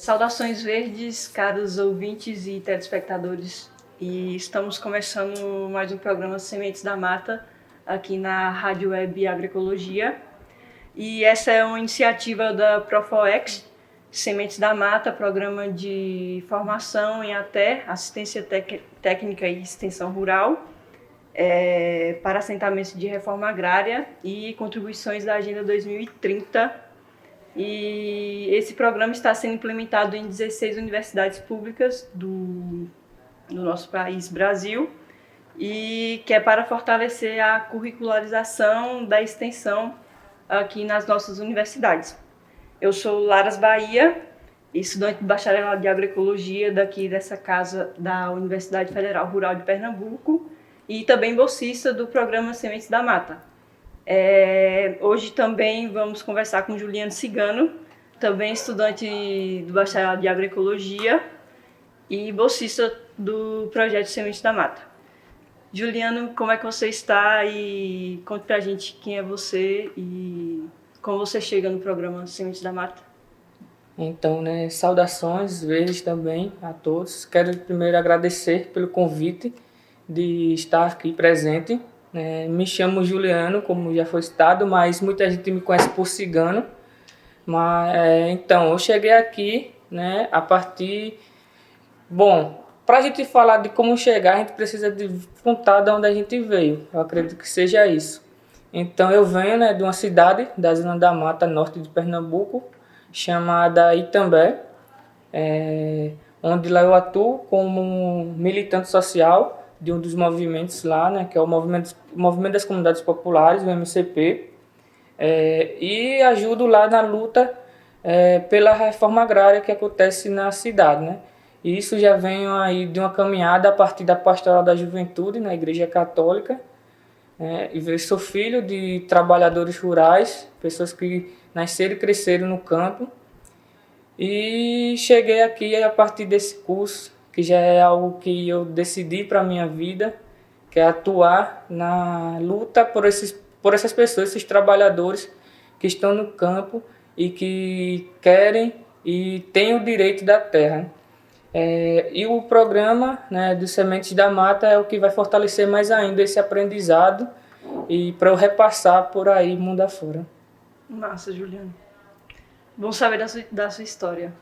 Saudações verdes, caros ouvintes e telespectadores. E estamos começando mais um programa Sementes da Mata, aqui na Rádio Web Agroecologia. E essa é uma iniciativa da Profoex, Sementes da Mata, programa de formação em ATE, assistência técnica e extensão rural, para assentamentos de reforma agrária e contribuições da Agenda 2030. E esse programa está sendo implementado em 16 universidades públicas do nosso país, Brasil, e que é para fortalecer a curricularização da extensão aqui nas nossas universidades. Eu sou Laras Bahia, estudante de bacharelado de agroecologia daqui dessa casa da Universidade Federal Rural de Pernambuco e também bolsista do programa Sementes da Mata. Hoje também vamos conversar com Juliano Cigano, também estudante do bacharelado de agroecologia e bolsista do projeto Sementes da Mata. Juliano, como é que você está? E conte pra gente quem é você e como você chega no programa Sementes da Mata. Então, saudações verdes também a todos. Quero primeiro agradecer pelo convite de estar aqui presente. Me chamo Juliano, como já foi citado, mas muita gente me conhece por Cigano. Então, eu cheguei aqui, a partir... Bom, para a gente falar de como chegar, a gente precisa de contar de onde a gente veio. Eu acredito que seja isso. Então, eu venho de uma cidade da Zona da Mata Norte de Pernambuco, chamada Itambé, onde lá eu atuo como militante social de um dos movimentos lá, que é o Movimento das Comunidades Populares, o MCP, e ajudo lá na luta pela reforma agrária que acontece na cidade, E isso já vem aí de uma caminhada a partir da Pastoral da Juventude na Igreja Católica. Eu sou filho de trabalhadores rurais, pessoas que nasceram e cresceram no campo. E cheguei aqui a partir desse curso, que já é algo que eu decidi para a minha vida, que é atuar na luta por essas pessoas, esses trabalhadores que estão no campo e que querem e têm o direito da terra. E o programa do Sementes da Mata é o que vai fortalecer mais ainda esse aprendizado e para eu repassar por aí mundo afora. Massa, Juliano. Bom saber da sua história.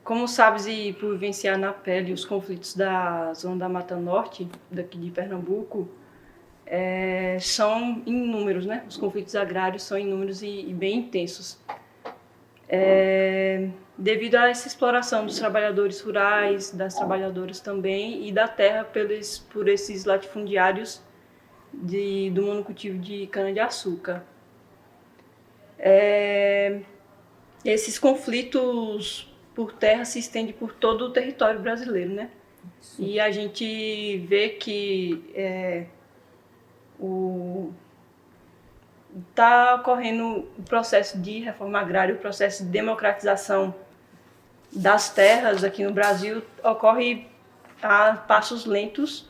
Como sabes, e por vivenciar na pele os conflitos da Zona da Mata Norte, daqui de Pernambuco, são inúmeros, Os conflitos agrários são inúmeros e bem intensos. Devido a essa exploração dos trabalhadores rurais, das trabalhadoras também, e da terra por esses latifundiários do monocultivo de cana-de-açúcar. Esses conflitos por terra se estendem por todo o território brasileiro, Sim. E a gente vê que está ocorrendo o processo de reforma agrária, o processo de democratização das terras aqui no Brasil ocorre a passos lentos.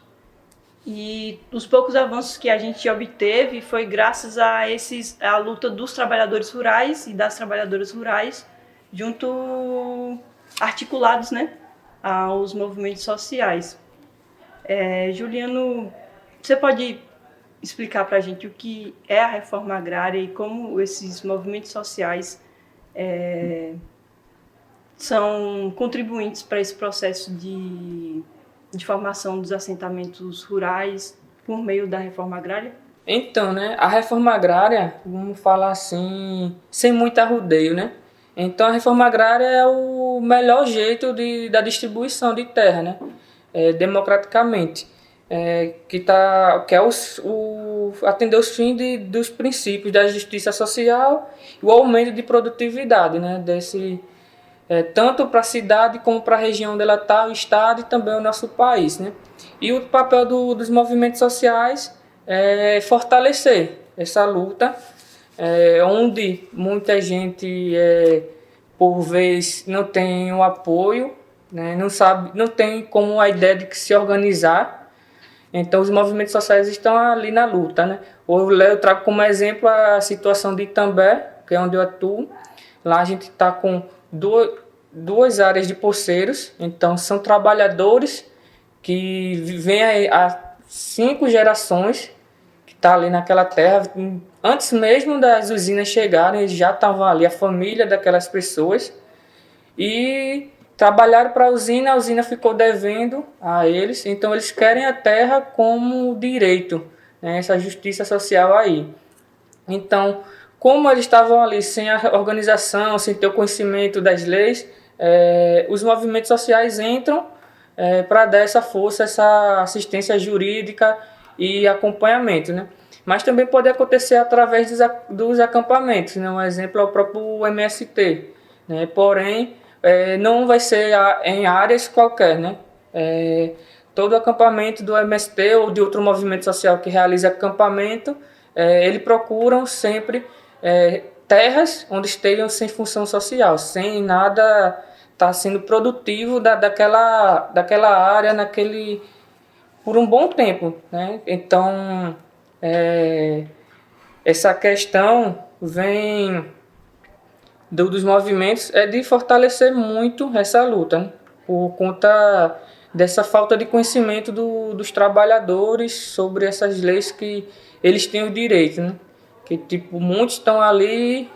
E os poucos avanços que a gente obteve foi graças à luta dos trabalhadores rurais e das trabalhadoras rurais, articulados, aos movimentos sociais. Juliano, você pode explicar para a gente o que é a reforma agrária e como esses movimentos sociais são contribuintes para esse processo de formação dos assentamentos rurais por meio da reforma agrária? Então, a reforma agrária, vamos falar assim, sem muito arrudeio, Então, a reforma agrária é o melhor jeito da distribuição de terra, democraticamente, que é atender os fins dos princípios da justiça social e o aumento de produtividade, tanto para a cidade como para a região onde ela está, o estado e também o nosso país, E o papel dos movimentos sociais é fortalecer essa luta, onde muita gente, por vezes, não tem o apoio, não tem como a ideia de se organizar. Então, os movimentos sociais estão ali na luta, Eu trago como exemplo a situação de Itambé, que é onde eu atuo. Lá a gente está com duas áreas de poceiros. Então são trabalhadores que vêm há 5 gerações que tá ali naquela terra. Antes mesmo das usinas chegarem, eles já estavam ali, a família daquelas pessoas, e trabalharam para a usina ficou devendo a eles, então eles querem a terra como direito, né, essa justiça social aí. Então, como eles estavam ali sem a organização, sem ter o conhecimento das leis, os movimentos sociais entram para dar essa força, essa assistência jurídica e acompanhamento, né? Mas também pode acontecer através dos acampamentos, né? Um exemplo é o próprio MST, né? Porém, não vai ser em áreas qualquer, né? Todo acampamento do MST ou de outro movimento social que realiza acampamento, eles procuram sempre terras onde estejam sem função social, sem nada estar sendo produtivo daquela área por um bom tempo, né? Então, essa questão vem dos movimentos de fortalecer muito essa luta, né? Por conta dessa falta de conhecimento dos trabalhadores sobre essas leis que eles têm o direito, né? Que tipo, muitos estão ali,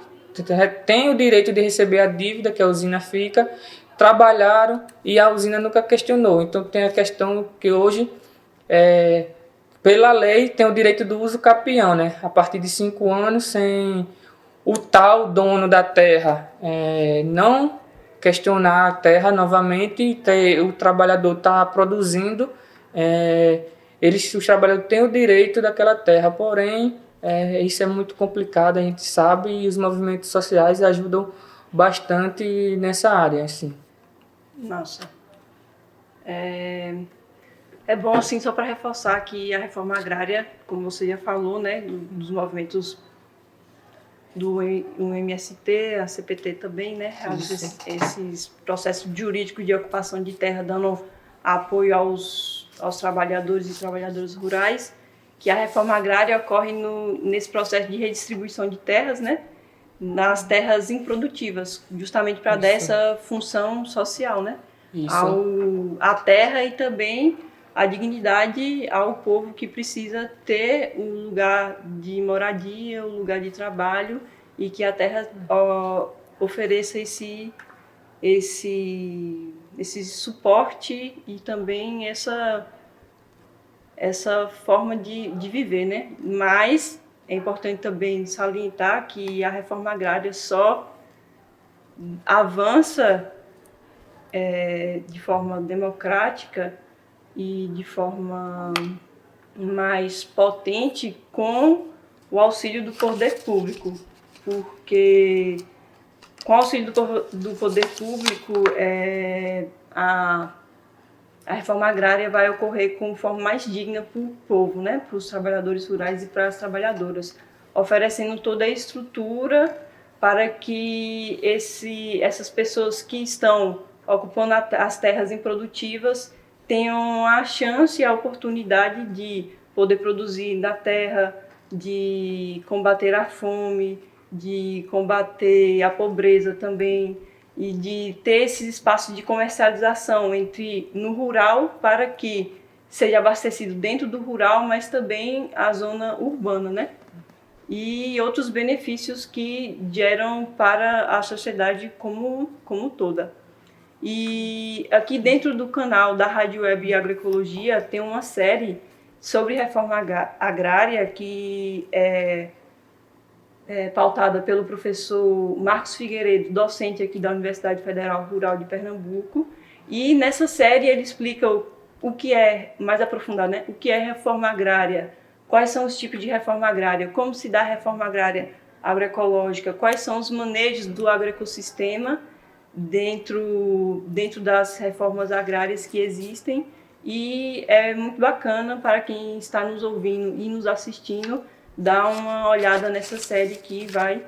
têm o direito de receber a dívida que a usina fica, trabalharam e a usina nunca questionou. Então tem a questão que hoje, pela lei, tem o direito do uso capião, né? A partir de 5 anos, sem o tal dono da terra não questionar a terra novamente e o trabalhador está produzindo, os trabalhadores têm o direito daquela terra, porém isso é muito complicado, a gente sabe, e os movimentos sociais ajudam bastante nessa área, assim. Nossa. É bom, assim, só para reforçar que a reforma agrária, como você já falou, né, dos movimentos do MST, a CPT também, né, esses processos jurídicos de ocupação de terra, dando apoio aos trabalhadores e trabalhadoras rurais, que a reforma agrária ocorre nesse processo de redistribuição de terras, né, nas terras improdutivas, justamente para dar essa função social, né, à terra, e também a dignidade ao povo que precisa ter um lugar de moradia, um lugar de trabalho, e que a terra ofereça esse suporte e também essa forma de viver, né? Mas é importante também salientar que a reforma agrária só avança de forma democrática e de forma mais potente com o auxílio do poder público, porque com o auxílio do poder público a reforma agrária vai ocorrer com forma mais digna para o povo, né? Para os trabalhadores rurais e para as trabalhadoras, oferecendo toda a estrutura para que essas pessoas que estão ocupando as terras improdutivas tenham a chance e a oportunidade de poder produzir na terra, de combater a fome, de combater a pobreza também, e de ter esses espaços de comercialização no rural, para que seja abastecido dentro do rural, mas também a zona urbana, né? E outros benefícios que geram para a sociedade como toda. E aqui dentro do canal da Rádio Web Agroecologia tem uma série sobre reforma agrária que é pautada pelo professor Marcos Figueiredo, docente aqui da Universidade Federal Rural de Pernambuco. E nessa série ele explica o que é, mais aprofundado, né? O que é reforma agrária, quais são os tipos de reforma agrária, como se dá a reforma agrária agroecológica, quais são os manejos do agroecossistema dentro das reformas agrárias que existem. E é muito bacana para quem está nos ouvindo e nos assistindo dar uma olhada nessa série, que vai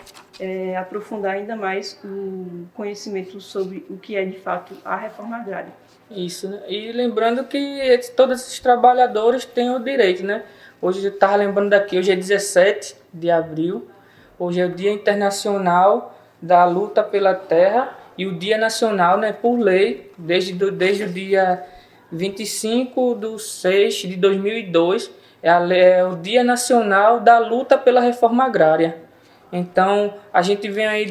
aprofundar ainda mais o conhecimento sobre o que é de fato a reforma agrária. Isso, né? E lembrando que todos esses trabalhadores têm o direito, né? Hoje eu estava lembrando daqui, hoje é 17 de abril, hoje é o Dia Internacional da Luta pela Terra, e o Dia Nacional, né, por lei, desde o dia 25/6/2002, é o Dia Nacional da Luta pela Reforma Agrária. Então, a gente vem aí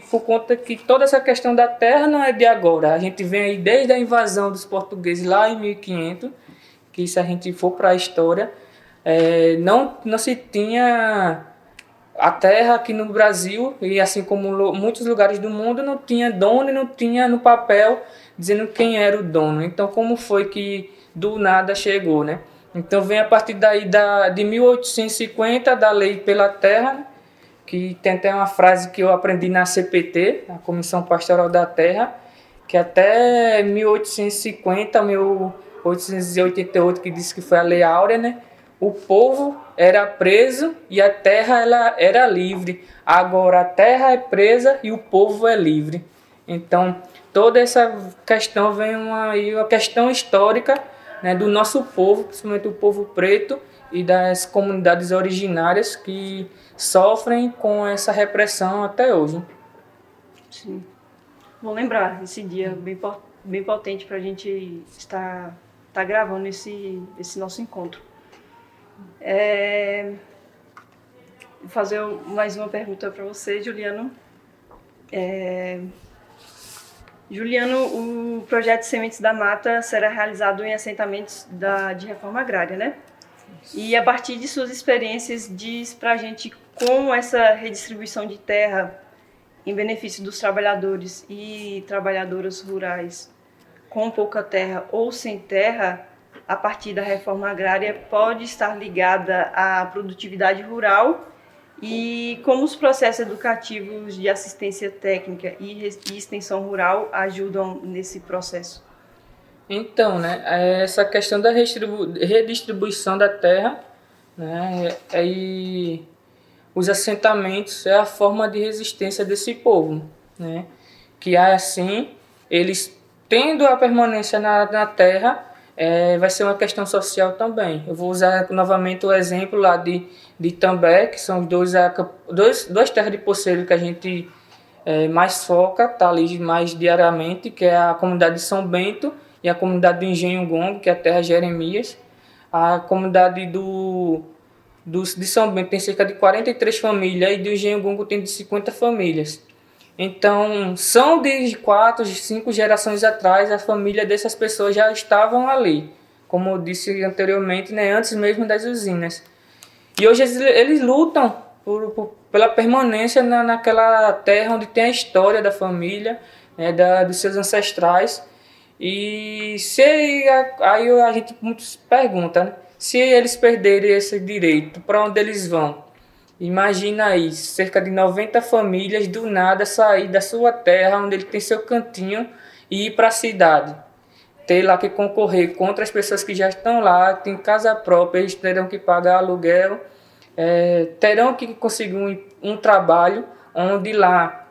por conta que toda essa questão da terra não é de agora. A gente vem aí desde a invasão dos portugueses lá em 1500, que se a gente for para a história, não se tinha a terra aqui no Brasil, e assim como muitos lugares do mundo, não tinha dono e não tinha no papel dizendo quem era o dono. Então, como foi que do nada chegou, né? Então, vem a partir daí de 1850, da Lei pela Terra, que tem até uma frase que eu aprendi na CPT, a Comissão Pastoral da Terra, que até 1850, 1888, que disse que foi a Lei Áurea, né? O povo era preso e a terra ela era livre. Agora a terra é presa e o povo é livre. Então, toda essa questão vem uma questão histórica, né, do nosso povo, principalmente o povo preto e das comunidades originárias que sofrem com essa repressão até hoje. Sim. Vou lembrar esse dia bem potente para a gente estar gravando esse nosso encontro. Vou fazer mais uma pergunta para você, Juliano. Juliano, o projeto Sementes da Mata será realizado em assentamentos de reforma agrária, né? E a partir de suas experiências, diz para a gente como essa redistribuição de terra em benefício dos trabalhadores e trabalhadoras rurais com pouca terra ou sem terra, a partir da reforma agrária, pode estar ligada à produtividade rural e como os processos educativos de assistência técnica e extensão rural ajudam nesse processo. Então, né, essa questão da redistribuição da terra, né, e os assentamentos é a forma de resistência desse povo, né, que assim, eles tendo a permanência na terra, vai ser uma questão social também. Eu vou usar novamente o exemplo lá de Itambé, que são duas terras de poceiro que a gente mais foca, tá ali mais diariamente, que é a comunidade de São Bento e a comunidade do Engenho Gongo, que é a terra Jeremias. A comunidade de São Bento tem cerca de 43 famílias e do Engenho Gongo tem de 50 famílias. Então, são de 4, 5 gerações atrás, a família dessas pessoas já estavam ali, como eu disse anteriormente, né, antes mesmo das usinas. E hoje eles lutam pela permanência naquela terra onde tem a história da família, né, dos seus ancestrais. E aí a gente muitos pergunta, né, se eles perderem esse direito, para onde eles vão? Imagina aí, cerca de 90 famílias do nada sair da sua terra, onde ele tem seu cantinho, e ir para a cidade. Ter lá que concorrer contra as pessoas que já estão lá, tem casa própria, eles terão que pagar aluguel, terão que conseguir um trabalho onde lá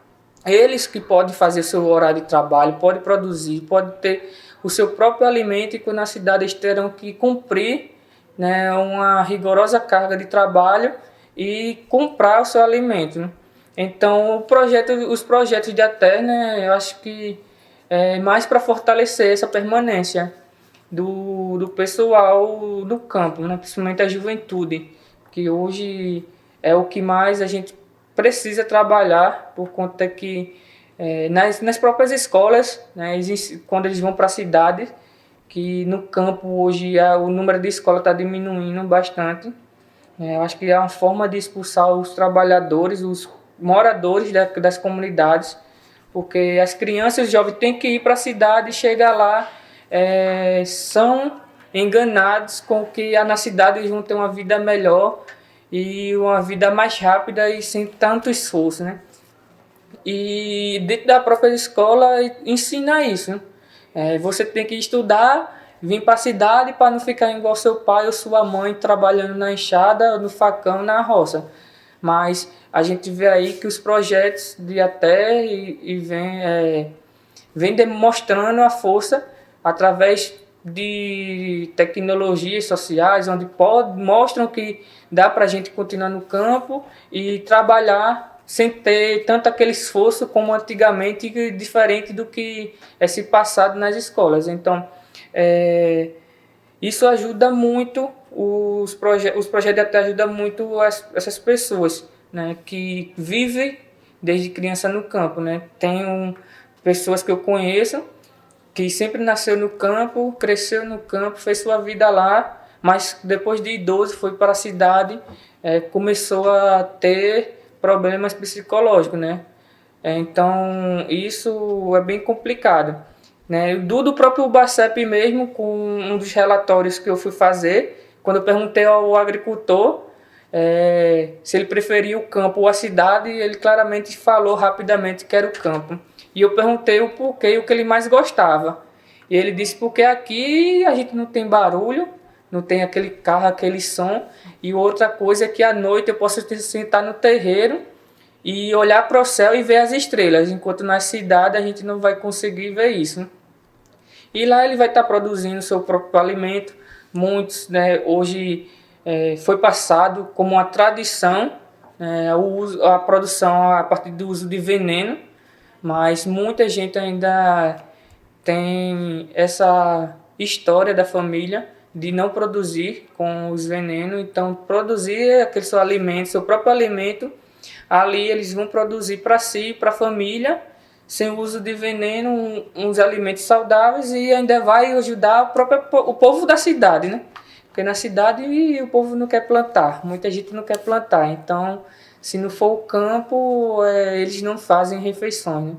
eles que podem fazer seu horário de trabalho, podem produzir, podem ter o seu próprio alimento, e na cidade eles terão que cumprir, né, uma rigorosa carga de trabalho e comprar o seu alimento, né? Então, os projetos de ATER, né, eu acho que é mais para fortalecer essa permanência do pessoal do campo, né, principalmente a juventude, que hoje é o que mais a gente precisa trabalhar, por conta que nas próprias escolas, né, quando eles vão para a cidade, que no campo hoje o número de escolas está diminuindo bastante. Eu acho que é uma forma de expulsar os trabalhadores, os moradores das comunidades, porque as crianças e os jovens têm que ir para a cidade e chegar lá, são enganados com que na cidade eles vão ter uma vida melhor e uma vida mais rápida e sem tanto esforço, né? E dentro da própria escola ensina isso, né? Você tem que estudar, vir para a cidade para não ficar igual seu pai ou sua mãe trabalhando na enxada, no facão, na roça. Mas a gente vê aí que os projetos de ATER vem demonstrando a força através de tecnologias sociais, onde mostram que dá para a gente continuar no campo e trabalhar sem ter tanto aquele esforço como antigamente, diferente do que é se passado nas escolas. Então, isso ajuda muito, os projetos até ajudam muito essas pessoas, né, que vivem desde criança no campo, né. Tem pessoas que eu conheço que sempre nasceu no campo, cresceu no campo, fez sua vida lá, mas depois de idoso foi para a cidade, começou a ter problemas psicológicos, né. Então isso é bem complicado, né. Do próprio Bacep mesmo, com um dos relatórios que eu fui fazer, quando eu perguntei ao agricultor se ele preferia o campo ou a cidade, ele claramente falou rapidamente que era o campo. E eu perguntei o porquê, o que ele mais gostava. E ele disse porque aqui a gente não tem barulho, não tem aquele carro, aquele som. E outra coisa é que à noite eu posso sentar no terreiro e olhar para o céu e ver as estrelas, enquanto na cidade a gente não vai conseguir ver isso. E lá ele vai estar produzindo seu próprio alimento. Muitos, né, hoje foi passado como uma tradição, a produção a partir do uso de veneno, mas muita gente ainda tem essa história da família de não produzir com os venenos. Então produzir aquele seu alimento, seu próprio alimento, ali eles vão produzir para si, para a família, sem uso de veneno, uns alimentos saudáveis, e ainda vai ajudar o povo da cidade, né? Porque na cidade o povo não quer plantar, muita gente não quer plantar. Então, se não for o campo, eles não fazem refeições, né?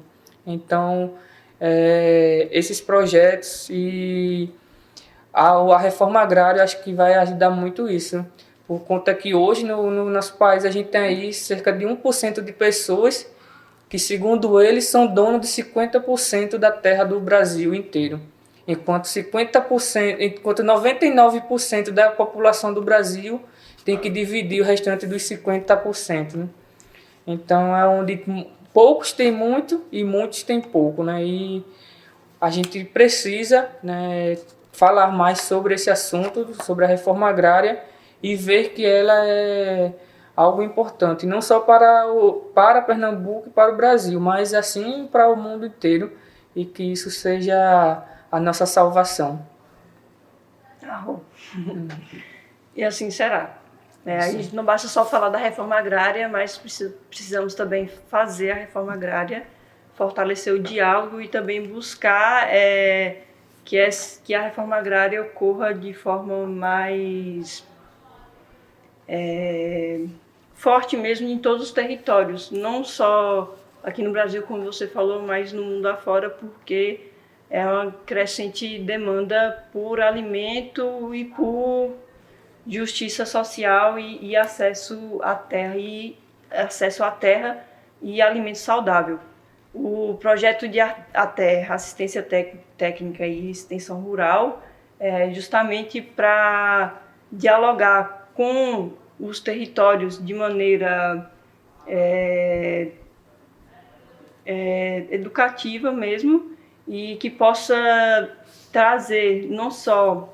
Então, esses projetos e a reforma agrária, acho que vai ajudar muito isso. Por conta que hoje no nosso país a gente tem aí cerca de 1% de pessoas que, segundo eles, são donos de 50% da terra do Brasil inteiro. Enquanto 99% da população do Brasil tem que dividir o restante dos 50%, né? Então é onde poucos têm muito e muitos têm pouco, né? E a gente precisa, né, falar mais sobre esse assunto, sobre a reforma agrária, e ver que ela é algo importante, não só para Pernambuco e para o Brasil, mas assim para o mundo inteiro, e que isso seja a nossa salvação. E assim será. A gente não basta só falar da reforma agrária, mas precisamos também fazer a reforma agrária, fortalecer o diálogo e também buscar que a reforma agrária ocorra de forma mais forte mesmo em todos os territórios, não só aqui no Brasil, como você falou, mas no mundo afora, porque é uma crescente demanda por alimento e por justiça social e acesso à terra e alimento saudável. O projeto de A Terra, Assistência Técnica e Extensão Rural, é justamente para dialogar com os territórios de maneira educativa mesmo, e que possa trazer não só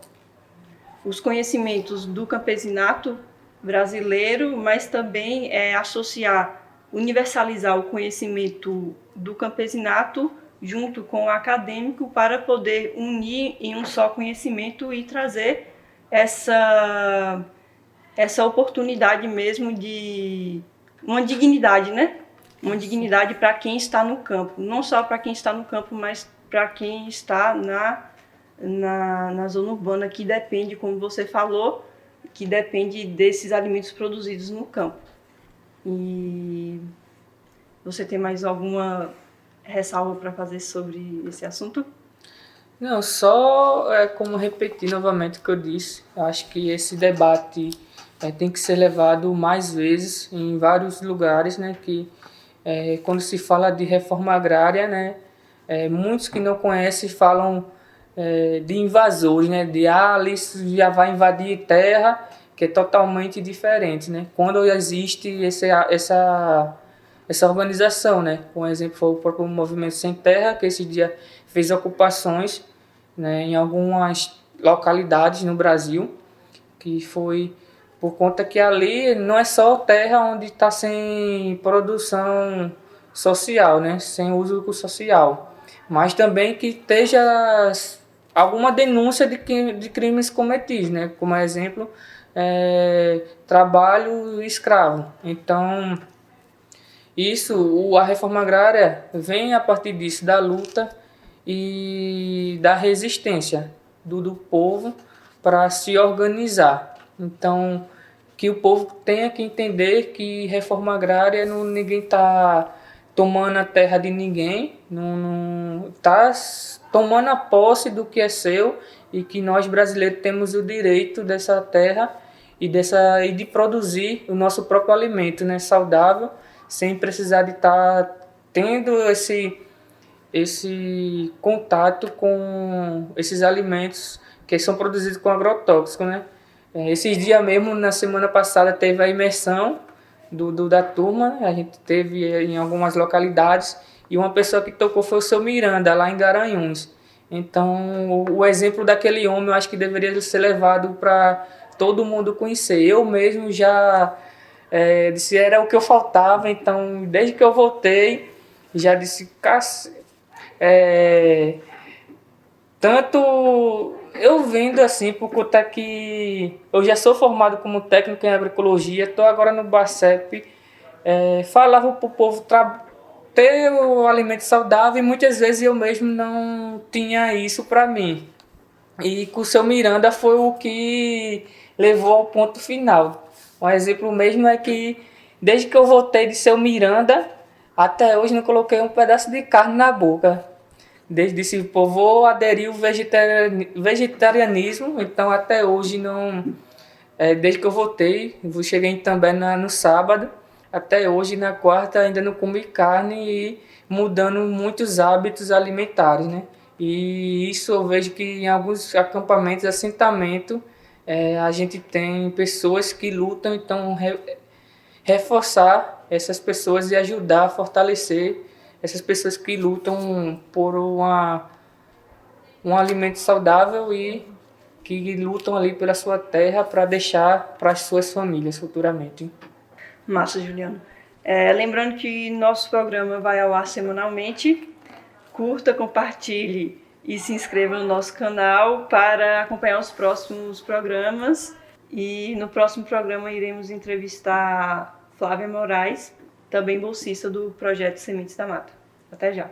os conhecimentos do campesinato brasileiro, mas também universalizar o conhecimento do campesinato junto com o acadêmico, para poder unir em um só conhecimento e trazer essa oportunidade mesmo de uma dignidade, né? Uma dignidade para quem está no campo, não só para quem está no campo, mas para quem está na zona urbana, que depende, como você falou, que depende desses alimentos produzidos no campo. E você tem mais alguma ressalva para fazer sobre esse assunto? Não, só como repetir novamente o que eu disse, acho que esse debate tem que ser levado mais vezes em vários lugares, né? Que quando se fala de reforma agrária, né, muitos que não conhecem falam de invasores, né? Ali já vai invadir terra, que é totalmente diferente, né? Quando existe essa organização, né? Um exemplo foi o próprio Movimento Sem Terra, que esse dia fez ocupações, né, em algumas localidades no Brasil, que foi por conta que ali não é só terra onde está sem produção social, né? Sem uso social, mas também que esteja alguma denúncia de crimes cometidos, né? Como exemplo, trabalho escravo. Então, a reforma agrária vem a partir disso, da luta e da resistência do povo para se organizar. Então, que o povo tenha que entender que reforma agrária ninguém está tomando a terra de ninguém, não está tomando a posse do que é seu, e que nós brasileiros temos o direito dessa terra e de produzir o nosso próprio alimento, né, saudável, sem precisar de estar tendo esse contato com esses alimentos que são produzidos com agrotóxicos, né? Esses dias mesmo, na semana passada, teve a imersão da turma, né? A gente teve em algumas localidades, e uma pessoa que tocou foi o seu Miranda, lá em Garanhuns. Então, o exemplo daquele homem, eu acho que deveria ser levado para todo mundo conhecer. Eu mesmo já disse, era o que eu faltava, então, desde que eu voltei, já disse, tanto eu vendo assim, por conta que eu já sou formado como técnico em agroecologia, estou agora no BACEP, falava para o povo ter o alimento saudável, e muitas vezes eu mesmo não tinha isso para mim. E com o seu Miranda foi o que levou ao ponto final. Um exemplo mesmo é que desde que eu voltei de seu Miranda, até hoje não coloquei um pedaço de carne na boca. Desde esse povo vou aderir ao vegetarianismo, então até hoje não. Desde que eu voltei, eu cheguei também no sábado, até hoje na quarta ainda não comi carne, e mudando muitos hábitos alimentares, né? E isso eu vejo que em alguns acampamentos, assentamento, a gente tem pessoas que lutam, então reforçar essas pessoas e ajudar a fortalecer essas pessoas que lutam por um alimento saudável, e que lutam ali pela sua terra para deixar para as suas famílias futuramente. Massa, Juliano. Lembrando que nosso programa vai ao ar semanalmente. Curta, compartilhe e se inscreva no nosso canal para acompanhar os próximos programas. E no próximo programa iremos entrevistar Flávia Moraes, também bolsista do projeto Sementes da Mata. Até já!